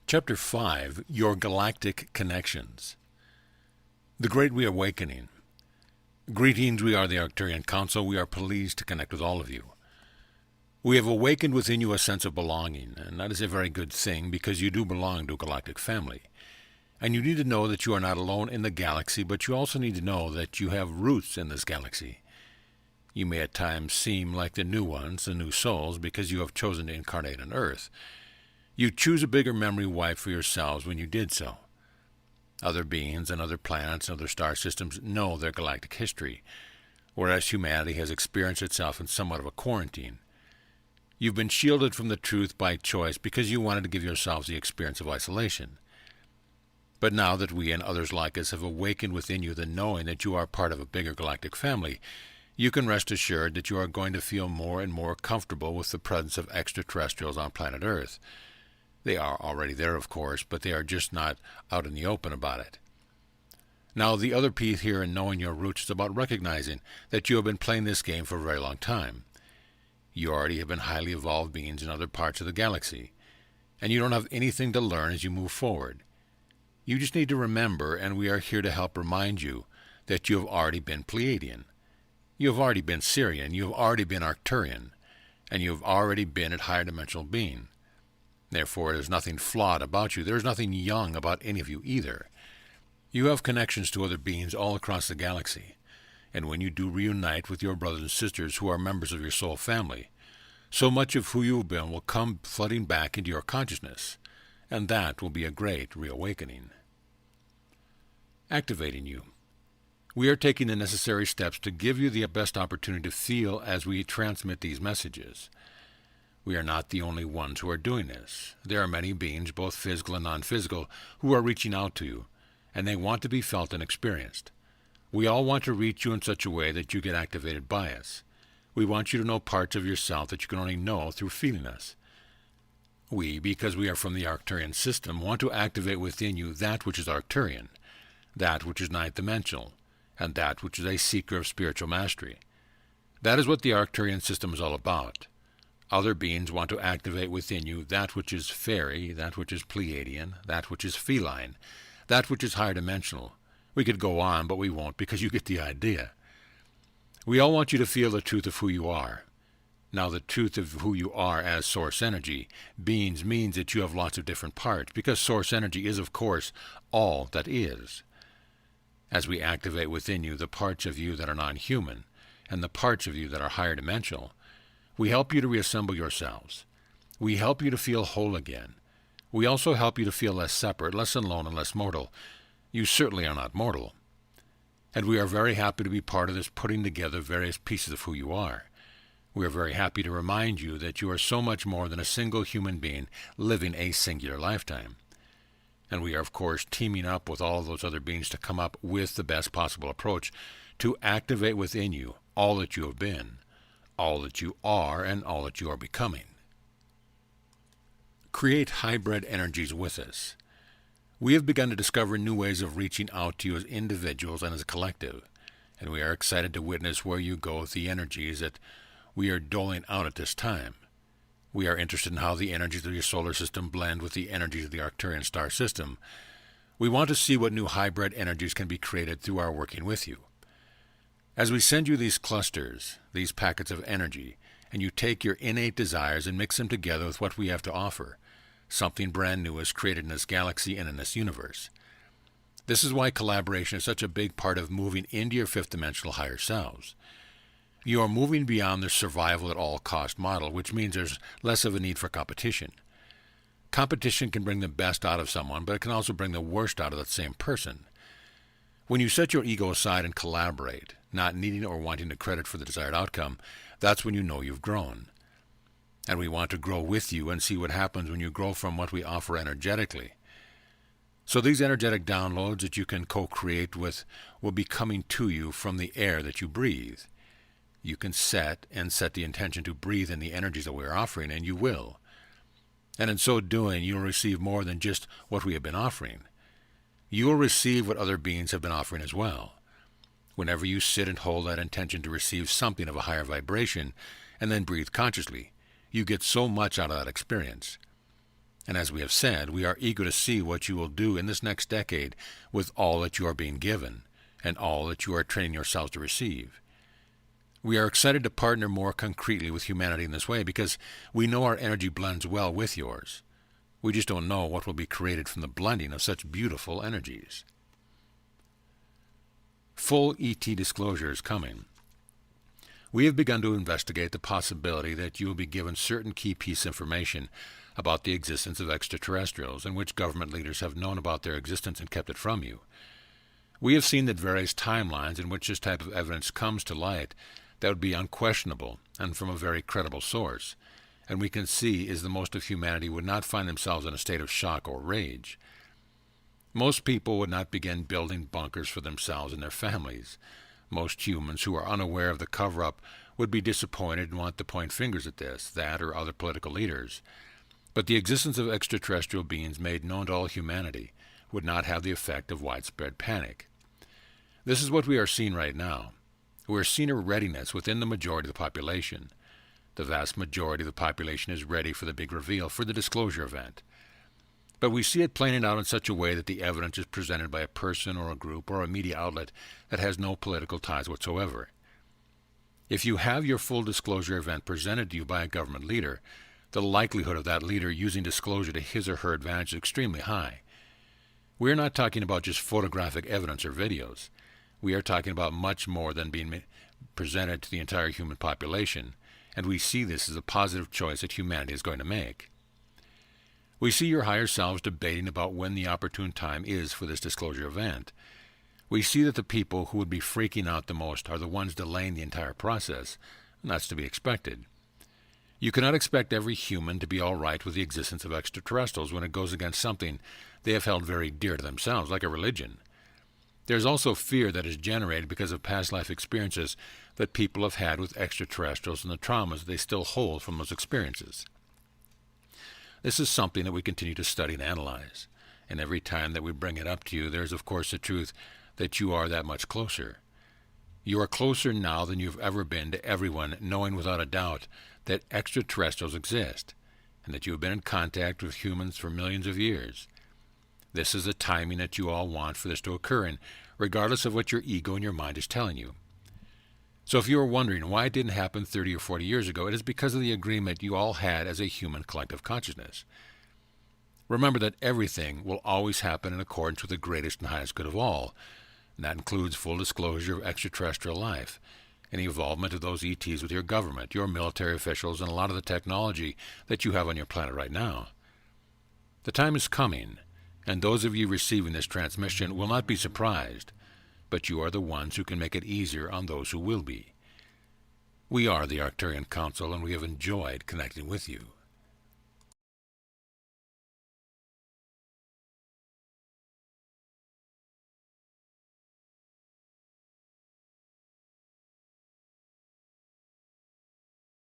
Chapter 5, Your Galactic Connections. The Great Reawakening. Greetings, we are the Arcturian Council. We are pleased to connect with all of you. We have awakened within you a sense of belonging, and that is a very good thing because you do belong to a galactic family. And you need to know that you are not alone in the galaxy, but you also need to know that you have roots in this galaxy. You may at times seem like the new ones, the new souls, because you have chosen to incarnate on Earth. You choose a bigger memory wipe for yourselves when you did so. Other beings and other planets and other star systems know their galactic history, whereas humanity has experienced itself in somewhat of a quarantine. You've been shielded from the truth by choice because you wanted to give yourselves the experience of isolation. But now that we and others like us have awakened within you the knowing that you are part of a bigger galactic family, you can rest assured that you are going to feel more and more comfortable with the presence of extraterrestrials on planet Earth. They are already there, of course, but they are just not out in the open about it. Now, the other piece here in knowing your roots is about recognizing that you have been playing this game for a very long time. You already have been highly evolved beings in other parts of the galaxy, and you don't have anything to learn as you move forward. You just need to remember, and we are here to help remind you, that you have already been Pleiadian. You have already been Sirian, you have already been Arcturian, and you have already been a higher dimensional being. Therefore, there is nothing flawed about you. There is nothing young about any of you either. You have connections to other beings all across the galaxy, and when you do reunite with your brothers and sisters who are members of your soul family, so much of who you have been will come flooding back into your consciousness, and that will be a great reawakening. Activating you. We are taking the necessary steps to give you the best opportunity to feel as we transmit these messages. We are not the only ones who are doing this. There are many beings, both physical and non-physical, who are reaching out to you, and they want to be felt and experienced. We all want to reach you in such a way that you get activated by us. We want you to know parts of yourself that you can only know through feeling us. We, because we are from the Arcturian system, want to activate within you that which is Arcturian, that which is ninth-dimensional, and that which is a seeker of spiritual mastery. That is what the Arcturian system is all about. Other beings want to activate within you that which is fairy, that which is Pleiadian, that which is feline, that which is higher dimensional. We could go on, but we won't because you get the idea. We all want you to feel the truth of who you are. Now, the truth of who you are as source energy means that you have lots of different parts, because source energy is, of course, all that is. As we activate within you the parts of you that are non-human, and the parts of you that are higher dimensional, we help you to reassemble yourselves. We help you to feel whole again. We also help you to feel less separate, less alone, and less mortal. You certainly are not mortal. And we are very happy to be part of this putting together various pieces of who you are. We are very happy to remind you that you are so much more than a single human being living a singular lifetime. And we are, of course, teaming up with all of those other beings to come up with the best possible approach to activate within you all that you have been, all that you are, and all that you are becoming. Create hybrid energies with us. We have begun to discover new ways of reaching out to you as individuals and as a collective, and we are excited to witness where you go with the energies that we are doling out at this time. We are interested in how the energies of your solar system blend with the energies of the Arcturian star system. We want to see what new hybrid energies can be created through our working with you. As we send you these clusters, these packets of energy, and you take your innate desires and mix them together with what we have to offer, something brand new is created in this galaxy and in this universe. This is why collaboration is such a big part of moving into your fifth-dimensional higher selves. You are moving beyond the survival at all cost model, which means there's less of a need for competition. Competition can bring the best out of someone, but it can also bring the worst out of that same person. When you set your ego aside and collaborate, not needing or wanting the credit for the desired outcome, that's when you know you've grown. And we want to grow with you and see what happens when you grow from what we offer energetically. So these energetic downloads that you can co-create with will be coming to you from the air that you breathe. You can set the intention to breathe in the energies that we are offering, and you will. And in so doing, you will receive more than just what we have been offering. You will receive what other beings have been offering as well. Whenever you sit and hold that intention to receive something of a higher vibration, and then breathe consciously, you get so much out of that experience. And as we have said, we are eager to see what you will do in this next decade with all that you are being given and all that you are training yourselves to receive. We are excited to partner more concretely with humanity in this way because we know our energy blends well with yours. We just don't know what will be created from the blending of such beautiful energies. Full ET disclosure is coming. We have begun to investigate the possibility that you will be given certain key piece information about the existence of extraterrestrials and which government leaders have known about their existence and kept it from you. We have seen that various timelines in which this type of evidence comes to light that would be unquestionable and from a very credible source, and we can see is the most of humanity would not find themselves in a state of shock or rage. Most people would not begin building bunkers for themselves and their families. Most humans who are unaware of the cover-up would be disappointed and want to point fingers at this, that, or other political leaders. But the existence of extraterrestrial beings made known to all humanity would not have the effect of widespread panic. This is what we are seeing right now. We are seeing a readiness within the majority of the population. The vast majority of the population is ready for the big reveal, for the disclosure event. But we see it playing out in such a way that the evidence is presented by a person or a group or a media outlet that has no political ties whatsoever. If you have your full disclosure event presented to you by a government leader, the likelihood of that leader using disclosure to his or her advantage is extremely high. We are not talking about just photographic evidence or videos. We are talking about much more than being presented to the entire human population, and we see this as a positive choice that humanity is going to make. We see your higher selves debating about when the opportune time is for this disclosure event. We see that the people who would be freaking out the most are the ones delaying the entire process, and that's to be expected. You cannot expect every human to be all right with the existence of extraterrestrials when it goes against something they have held very dear to themselves, like a religion. There is also fear that is generated because of past life experiences that people have had with extraterrestrials and the traumas they still hold from those experiences. This is something that we continue to study and analyze, and every time that we bring it up to you, there is of course the truth that you are that much closer. You are closer now than you've ever been to everyone knowing without a doubt that extraterrestrials exist, and that you have been in contact with humans for millions of years. This is the timing that you all want for this to occur in, regardless of what your ego and your mind is telling you. So if you are wondering why it didn't happen 30 or 40 years ago, it is because of the agreement you all had as a human collective consciousness. Remember that everything will always happen in accordance with the greatest and highest good of all, and that includes full disclosure of extraterrestrial life, any involvement of those ETs with your government, your military officials, and a lot of the technology that you have on your planet right now. The time is coming, and those of you receiving this transmission will not be surprised, but you are the ones who can make it easier on those who will be. We are the Arcturian Council, and we have enjoyed connecting with you.